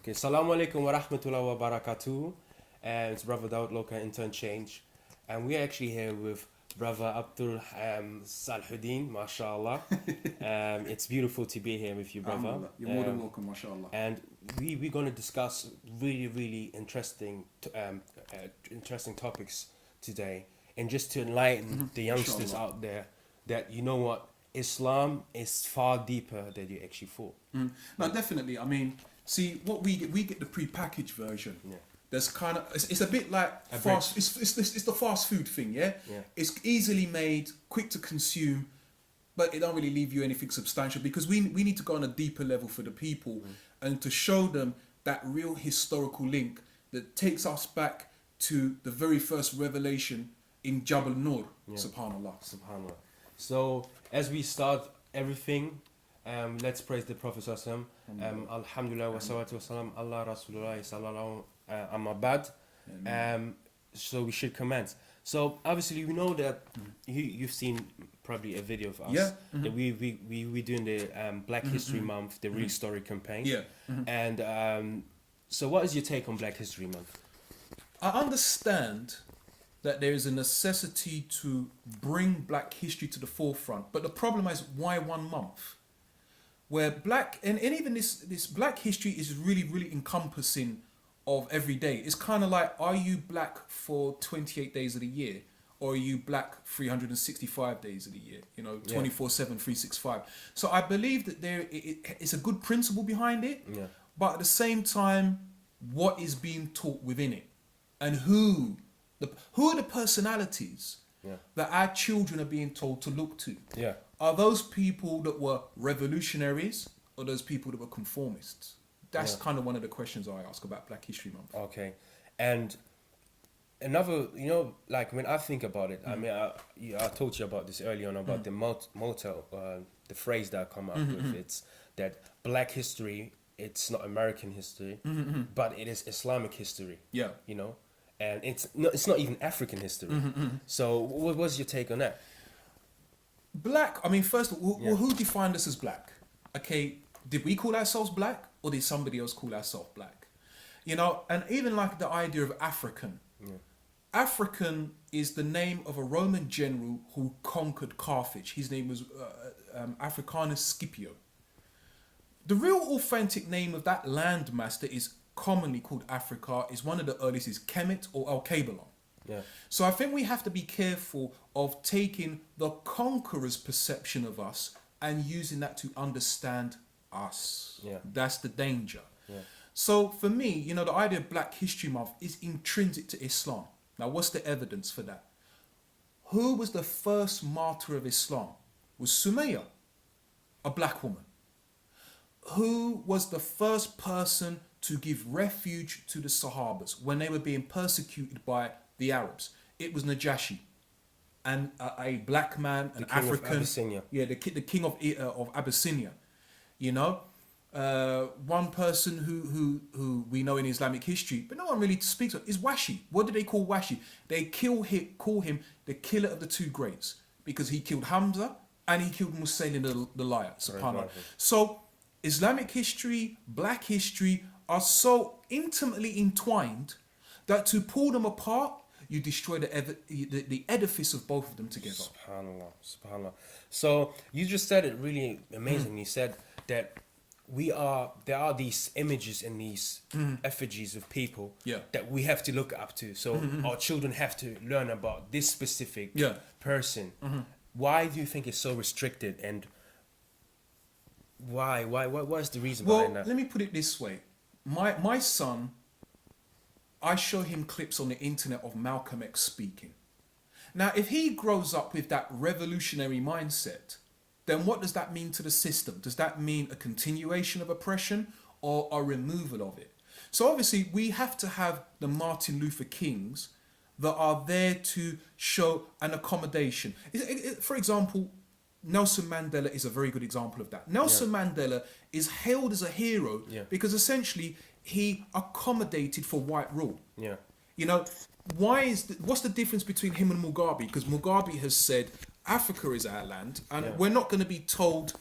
Okay, Assalamu alaikum wa rahmatullahi wa barakatuh. And it's Brother Daud Loka Internchange. And we're actually here with Brother Abdul Salahudeen, mashallah. It's beautiful to be here with you, brother. You're more than welcome, mashallah. And we're going to discuss really interesting topics today. And just to enlighten the youngsters Inshallah. out there that, you know what, Islam is far deeper than you actually thought. No, definitely. I mean, see, what we get the pre-packaged version. Yeah. There's kind of it's a bit like fast. It's the fast food thing, yeah. Yeah. It's easily made, quick to consume, but it don't really leave you anything substantial because we need to go on a deeper level for the people and to show them that real historical link that takes us back to the very first revelation in Jabal Nur. Yeah. Subhanallah. Subhanallah. So as we start everything, let's praise the Prophet Sallallahu Alaihi Wasallam. Alhamdulillah wa salatu wa salam Allah Rasulullah sallallahu amma ba'd. So we should commence. So obviously we know that you've seen probably a video of us. Yeah. That we doing the Black History Month, the Real Story campaign. Yeah. And so what is your take on Black History Month? I understand that there is a necessity to bring black history to the forefront. But the problem is, why 1 month? Where black, and even this black history is really encompassing of every day. It's kind of like, are you black for 28 days of the year? Or are you black 365 days of the year? You know, 24/7, 365. So I believe that it's a good principle behind it. Yeah. But at the same time, what is being taught within it? And who are the personalities that our children are being told to look to? Yeah. Are those people that were revolutionaries or those people that were conformists? That's kind of one of the questions I ask about Black History Month. Okay. And another, you know, like when I think about it, I mean, I told you about this earlier on about the motto, the phrase that I come up with. It's that Black history, it's not American history, but it is Islamic history. Yeah. You know? And it's not even African history. So what was your take on that? Black, I mean, first, who defined us as black? Okay, did we call ourselves black or did somebody else call ourselves black? You know, and even like the idea of African. African is the name of a Roman general who conquered Carthage. His name was Africanus Scipio. The real authentic name of that landmass that is commonly called Africa is one of the earliest is Kemet or El-Kabalon. Yeah. So I think we have to be careful of taking the conqueror's perception of us and using that to understand us. Yeah. That's the danger. Yeah. So for me, you know, the idea of Black History Month is intrinsic to Islam. Now, what's the evidence for that? Who was the first martyr of Islam? It was Sumayya, a black woman. Who was the first person to give refuge to the Sahabas when they were being persecuted by the Arabs? It was Najashi, and a black man, an African. Of Abyssinia. Yeah, the king of Abyssinia. You know, one person who we know in Islamic history, but no one really speaks of, is Washi. What do they call Washi? They call him the killer of the two greats because he killed Hamza and he killed Musaylin the liar. Subhanallah. So Islamic history, black history are so intimately entwined that to pull them apart, you destroy the edifice of both of them together. Subhanallah. So you just said it really amazing. You said that there are these images and these effigies of people that we have to look up to. So our children have to learn about this specific person. Why do you think it's so restricted, and why? What is the reason behind that? Well, let me put it this way. My son, I show him clips on the internet of Malcolm X speaking. Now, if he grows up with that revolutionary mindset, then what does that mean to the system? Does that mean a continuation of oppression or a removal of it? So obviously, we have to have the Martin Luther Kings that are there to show an accommodation. For example, Nelson Mandela is a very good example of that. Nelson Mandela is hailed as a hero because essentially he accommodated for white rule. Yeah. You know, what's the difference between him and Mugabe? Because Mugabe has said Africa is our land and we're not going to be told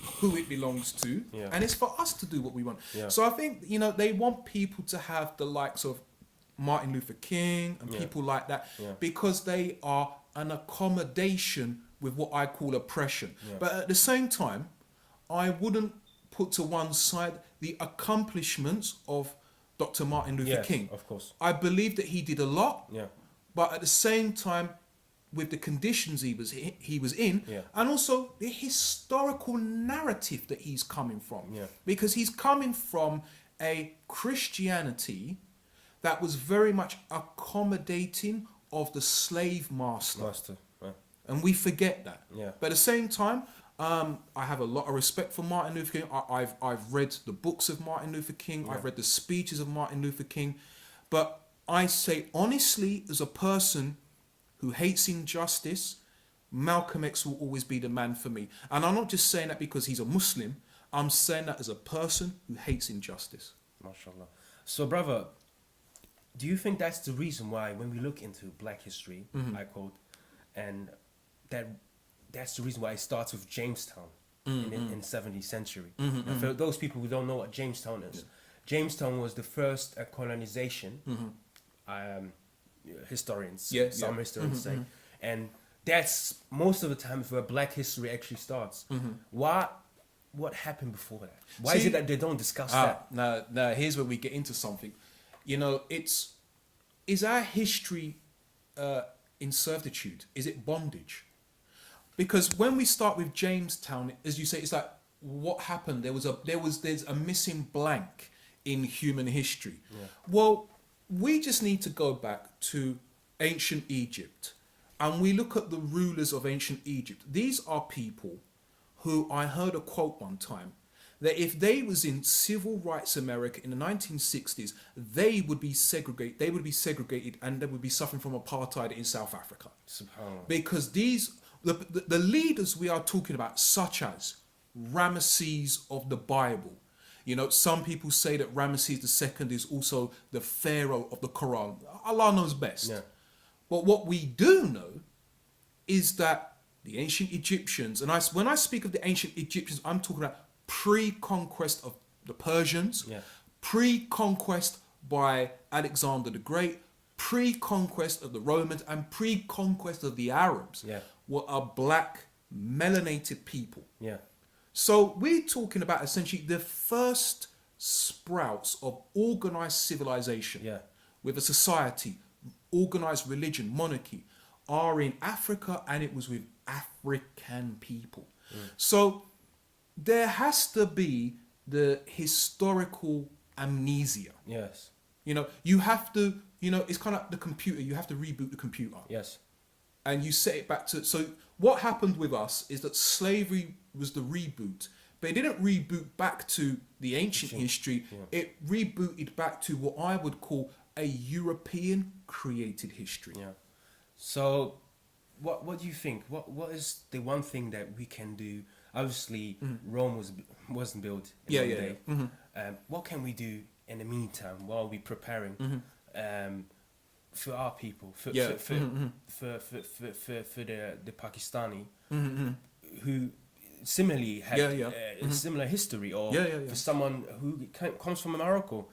who it belongs to, and it's for us to do what we want. So I think, they want people to have the likes of Martin Luther King and people like that because they are an accommodation with what I call oppression. But at the same time, I wouldn't put to one side the accomplishments of Dr. Martin Luther King. Of course. I believe that he did a lot, but at the same time, with the conditions he was in, and also the historical narrative that he's coming from, because he's coming from a Christianity that was very much accommodating of the slave master. And we forget that. But at the same time, I have a lot of respect for Martin Luther King. I've read the books of Martin Luther King. I've read the speeches of Martin Luther King. But I say honestly, as a person who hates injustice, Malcolm X will always be the man for me. And I'm not just saying that because he's a Muslim. I'm saying that as a person who hates injustice. MashaAllah. So, brother, do you think that's the reason why when we look into Black history, I quote, and that's the reason why it starts with Jamestown in the 17th century. And for those people who don't know what Jamestown is, Jamestown was the first colonization, historians, some historians say, and that's most of the times where Black history actually starts. What happened before that? Why is it that they don't discuss that? Now, here's where we get into something. Is our history in servitude? Is it bondage? Because when we start with Jamestown, as you say, it's like, what happened? There's a missing blank in human history. Well, we just need to go back to ancient Egypt, and we look at the rulers of ancient Egypt. These are people who, I heard a quote one time, that if they was in civil rights America in the 1960s, they would be segregated, and they would be suffering from apartheid in South Africa. Because the leaders we are talking about, such as Ramesses of the Bible, some people say that Ramesses II is also the Pharaoh of the Quran. Allah knows best. But what we do know is that the ancient Egyptians, and when I speak of the ancient Egyptians, I'm talking about pre-conquest of the Persians, pre-conquest by Alexander the Great, pre-conquest of the Romans, and pre-conquest of the Arabs, were a black, melanated people. So we're talking about essentially the first sprouts of organized civilization with a society, organized religion, monarchy, are in Africa, and it was with African people. So there has to be the historical amnesia. You have to, it's kind of like the computer. You have to reboot the computer. And you set it back to... So what happened with us is that slavery was the reboot. But it didn't reboot back to the ancient history. It rebooted back to what I would call a European created history. So what do you think? What is the one thing that we can do? Obviously, Rome wasn't built in one day. What can we do in the meantime while we're preparing for our people, for the Pakistani who similarly had a similar history, or for someone who comes from Morocco.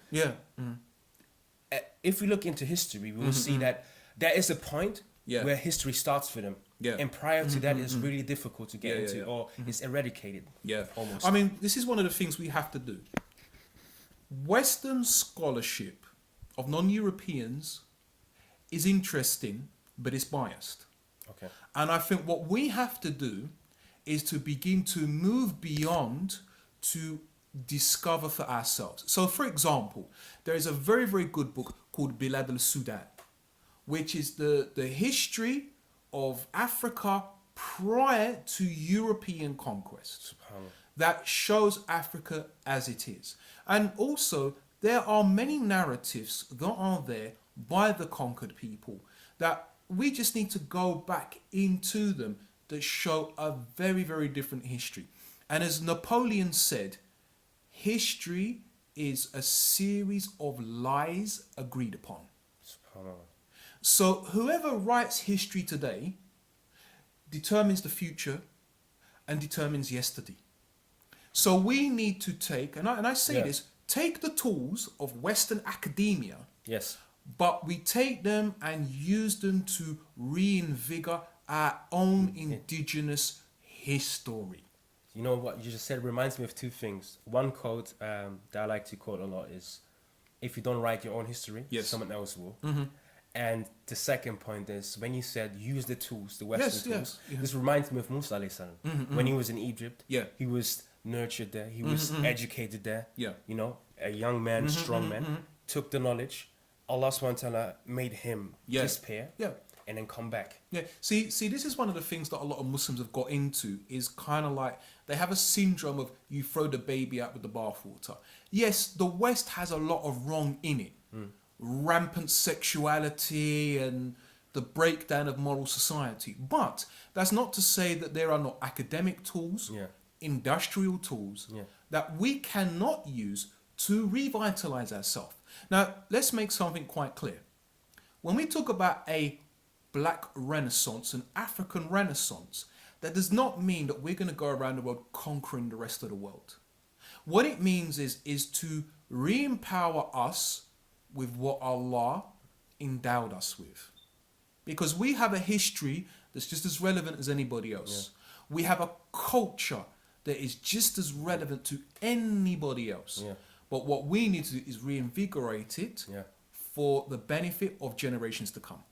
If we look into history, we will see that there is a point where history starts for them. And prior to that, it's really difficult to get into, or it's eradicated. Almost. I mean, this is one of the things we have to do. Western scholarship of non-Europeans is interesting, but it's biased. And I think what we have to do is to begin to move beyond to discover for ourselves. So, for example, there is a very, very good book called Bilad al-Sudan, which is the history of Africa prior to European conquest, that shows Africa as it is. And also, there are many narratives that are there by the conquered people that we just need to go back into them that show a very, very different history. And as Napoleon said, history is a series of lies agreed upon. So whoever writes history today determines the future and determines yesterday. So we need to take, and I say Yeah. this, take the tools of Western academia, Yes. but we take them and use them to reinvigorate our own indigenous history. You know what you just said reminds me of two things. One quote that I like to quote a lot is, "If you don't write your own history, Yes. someone else will." And the second point is when you said use the tools, the Western tools. This reminds me of Musa alayhi salam. When he was in Egypt, Yeah. he was nurtured there. He was educated there. Yeah. You know, a young man, strong man, took the knowledge. Allah subhanahu wa ta'ala made him Yeah. disappear. Yeah. And then come back. Yeah, see, this is one of the things that a lot of Muslims have got into, is kind of like they have a syndrome of you throw the baby out with the bathwater. Yes, the West has a lot of wrong in it. Rampant sexuality and the breakdown of moral society. But that's not to say that there are not academic tools, Yeah. industrial tools Yeah. that we cannot use to revitalize ourselves. Now, let's make something quite clear. When we talk about a Black Renaissance, an African Renaissance, that does not mean that we're going to go around the world conquering the rest of the world. What it means is to re-empower us with what Allah endowed us with. Because we have a history that's just as relevant as anybody else. We have a culture that is just as relevant to anybody else. Yeah. But what we need to do is reinvigorate it Yeah. for the benefit of generations to come.